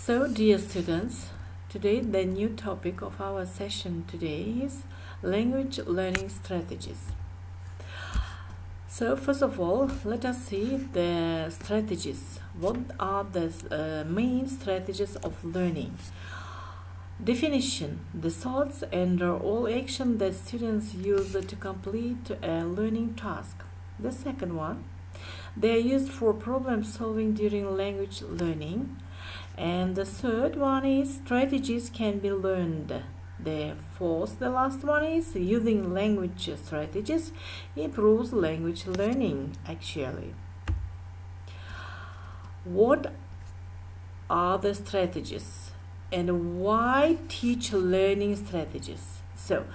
So, dear students, today the new topic of our session today is language learning strategies. So, first of all, let us see the strategies. What are the main strategies of learning? Definition: the thoughts and all action that students use to complete a learning task. The second one, they are used for problem solving during language learning. And the third one is strategies can be learned. The last one is using language strategies improves language learning actually. What are the strategies and why teach learning strategies? So,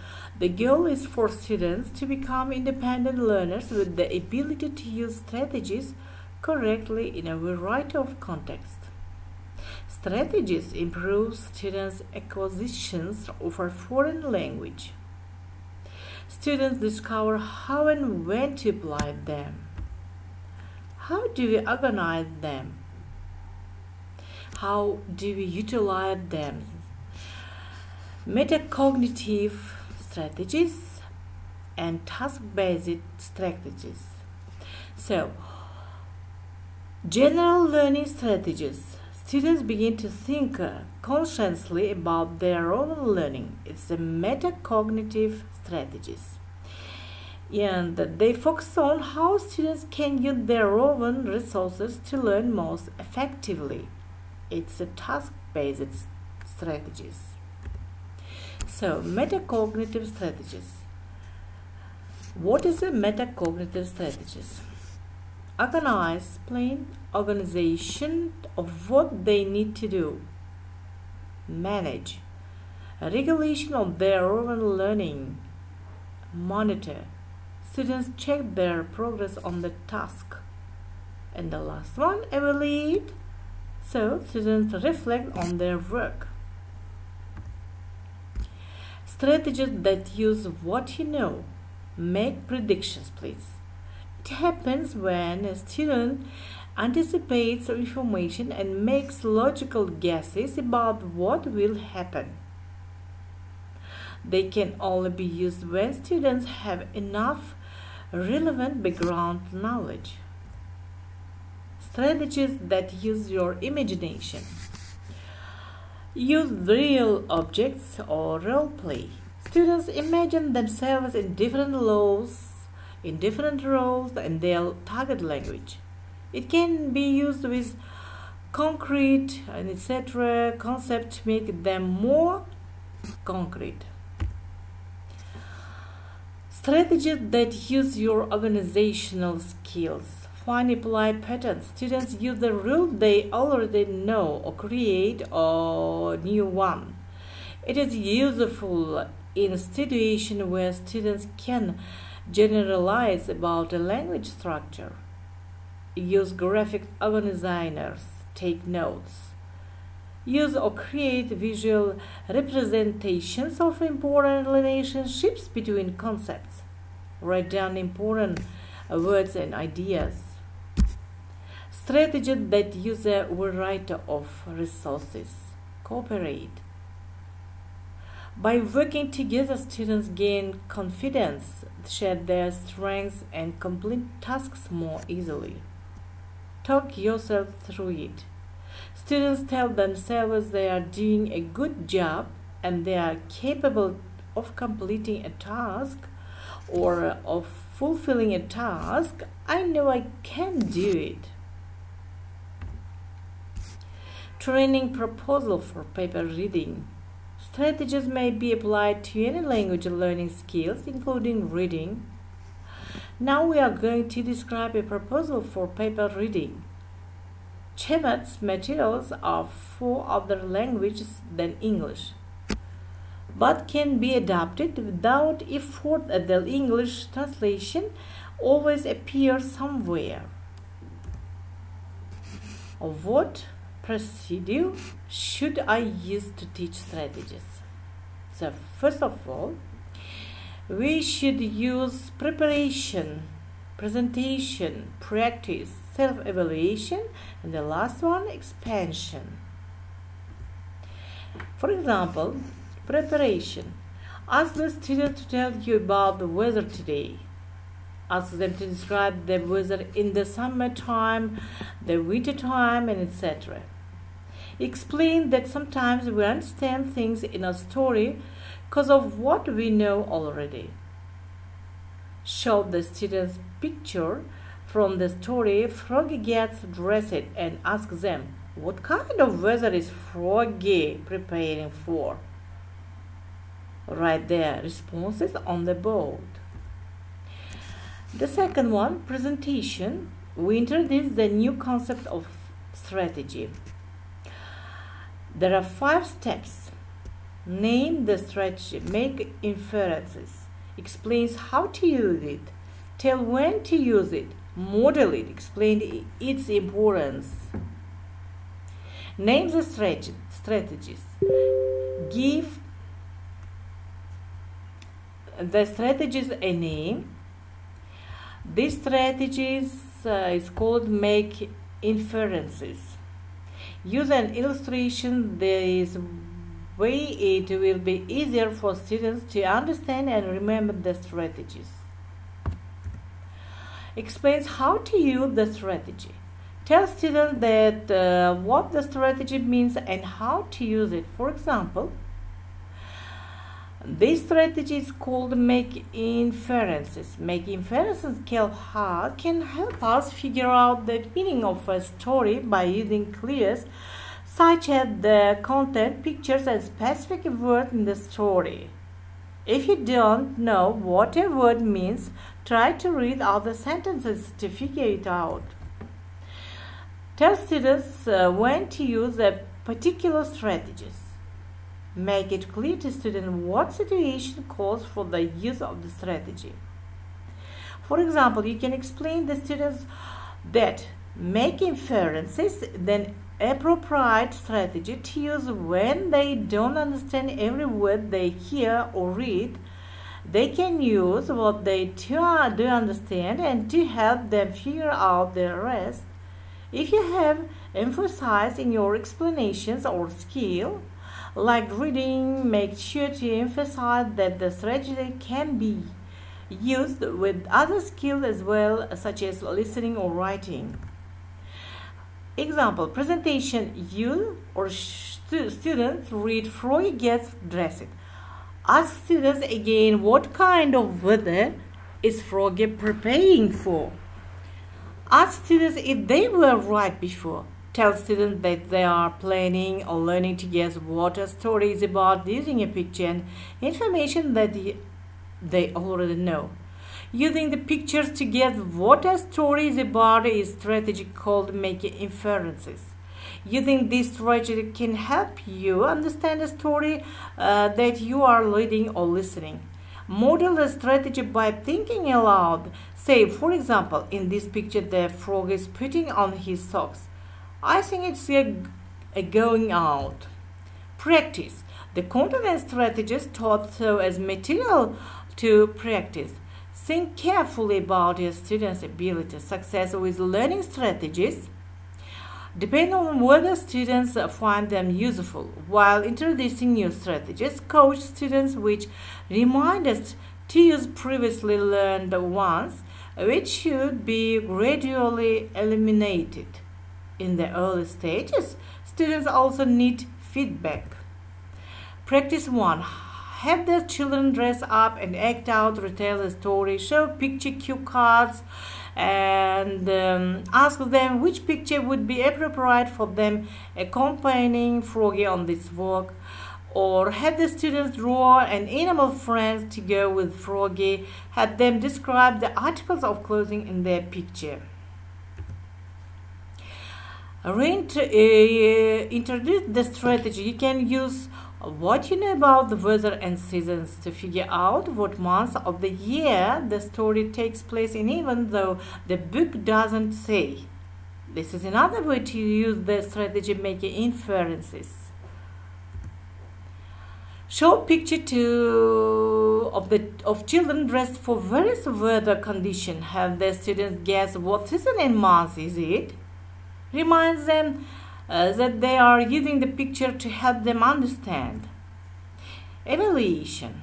the goal is for students to become independent learners with the ability to use strategies correctly in a variety of contexts. Strategies improve students' acquisitions of a foreign language. Students discover how and when to apply them. How do we organize them? How do we utilize them? Metacognitive strategies and task-based strategies. So, general learning strategies. Students begin to think consciously about their own learning. It's a metacognitive strategies. And they focus on how students can use their own resources to learn most effectively. It's a task-based strategies. So, metacognitive strategies. What is a metacognitive strategies? Organize, plan, organization of what they need to do. Manage, regulation of their own learning. Monitor, students check their progress on the task. And the last one, evaluate, so students reflect on their work. Strategies that use what you know. Make predictions, please. It happens when a student anticipates information and makes logical guesses about what will happen. They can only be used when students have enough relevant background knowledge. Strategies that use your imagination. Use real objects or role play. Students imagine themselves in different roles in their target language. It can be used with concrete and etc. concepts to make them more concrete. Strategies that use your organizational skills. Find apply patterns. Students use the rule they already know or create a new one. It is useful in a situation where students can generalize about a language structure. Use graphic organizers. Take notes. Use or create visual representations of important relationships between concepts. Write down important words and ideas. Strategies that use a variety of resources. Cooperate. By working together, students gain confidence, share their strengths, and complete tasks more easily. Talk yourself through it. Students tell themselves they are doing a good job and they are capable of completing a task or of fulfilling a task. I know I can do it. Training proposal for paper reading. Strategies may be applied to any language learning skills, including reading. Now we are going to describe a proposal for paper reading. Chemet's materials are for other languages than English, but can be adapted without effort as the English translation always appears somewhere. What procedure should I use to teach strategies? So first of all, we should use preparation, presentation, practice, self-evaluation, and the last one, expansion. For example, preparation. Ask the students to tell you about the weather today. Ask them to describe the weather in the summertime, the winter time, and etc. Explain that sometimes we understand things in a story because of what we know already. Show the students picture from the story Froggy Gets Dressed and ask them, what kind of weather is Froggy preparing for? Write their responses on the board. The second one, presentation. We introduce the new concept of strategy. There are 5 steps. Name the strategy, make inferences, explains how to use it, tell when to use it, model it, explain its importance. Name the strategies. Give the strategies a name. This strategies is called make inferences. Use an illustration. This way it will be easier for students to understand and remember the strategies. Explains how to use the strategy. Tell students that what the strategy means and how to use it. For example, this strategy is called make inferences. Make inferences can help us figure out the meaning of a story by using clues such as the content, pictures, and specific words in the story. If you don't know what a word means, try to read other sentences to figure it out. Tell students when to use a particular strategies. Make it clear to students what situation calls for the use of the strategy. For example, you can explain to students that make inferences then appropriate strategy to use when they don't understand every word they hear or read. They can use what they do understand and to help them figure out the rest. If you have emphasized in your explanations or skill, like reading, make sure to emphasize that the strategy can be used with other skills as well, such as listening or writing. Example, presentation. You or students read Froggy Gets Dressed. Ask students again, what kind of weather is Froggy preparing for? Ask students if they were right before. Tell students that they are planning or learning to guess what a story is about using a picture and information that they already know. Using the pictures to guess what a story is about is strategy called making inferences. Using this strategy can help you understand a story that you are reading or listening. Model the strategy by thinking aloud. Say, for example, in this picture the frog is putting on his socks. I think it's a going out. Practice. The content and strategies taught so as material to practice. Think carefully about your students' ability. Success with learning strategies depend on whether students find them useful. While introducing new strategies, coach students which remind us to use previously learned ones, which should be gradually eliminated. In the early stages, students also need feedback. Practice 1. Have the children dress up and act out, retell a story, show picture cue cards, and ask them which picture would be appropriate for them accompanying Froggy on this walk. Or have the students draw an animal friend to go with Froggy. Have them describe the articles of clothing in their picture. Introduce the strategy. You can use what you know about the weather and seasons to figure out what months of the year the story takes place in, even though the book doesn't say. This is another way to use the strategy making inferences. Show picture of children dressed for various weather conditions. Have the students guess what season and month is it. Reminds them that they are using the picture to help them understand. Evaluation.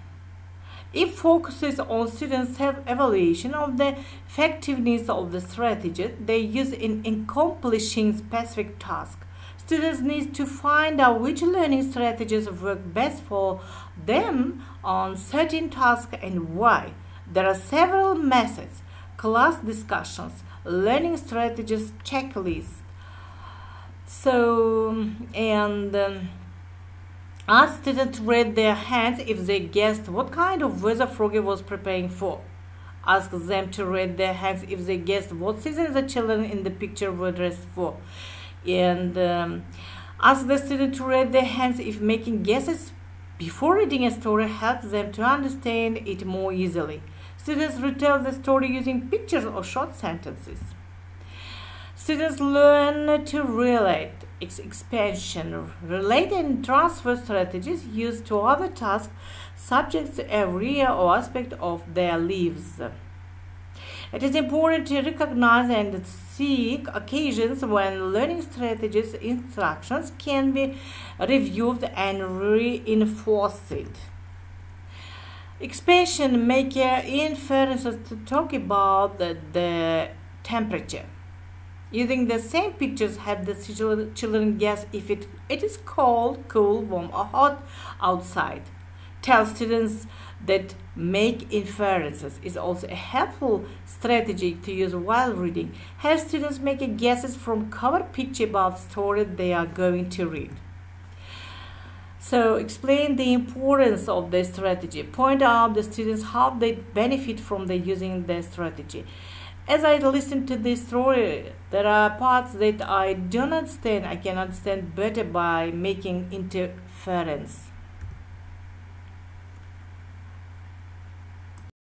It focuses on students' self-evaluation of the effectiveness of the strategy they use in accomplishing specific tasks. Students need to find out which learning strategies work best for them on certain tasks and why. There are several methods: class discussions, learning strategies checklists. Ask students to raise their hands if they guessed what kind of weather Froggy was preparing for. Ask them to raise their hands if they guessed what season the children in the picture were dressed for. And ask the student to raise their hands if making guesses before reading a story helps them to understand it more easily. Students retell the story using pictures or short sentences. Students learn to relate, expansion, relate and transfer strategies used to other tasks, subjects, area or aspect of their lives. It is important to recognize and seek occasions when learning strategies instructions can be reviewed and reinforced. Expansion make inferences to talk about the temperature. Using the same pictures, have the children guess if it is cold, cool, warm or hot outside. Tell students that make inferences is also a helpful strategy to use while reading. Have students make guesses from cover picture about story they are going to read. So explain the importance of the strategy. Point out the students how they benefit from using the strategy. As I listen to this story, there are parts that I don't understand. I can understand better by making inference.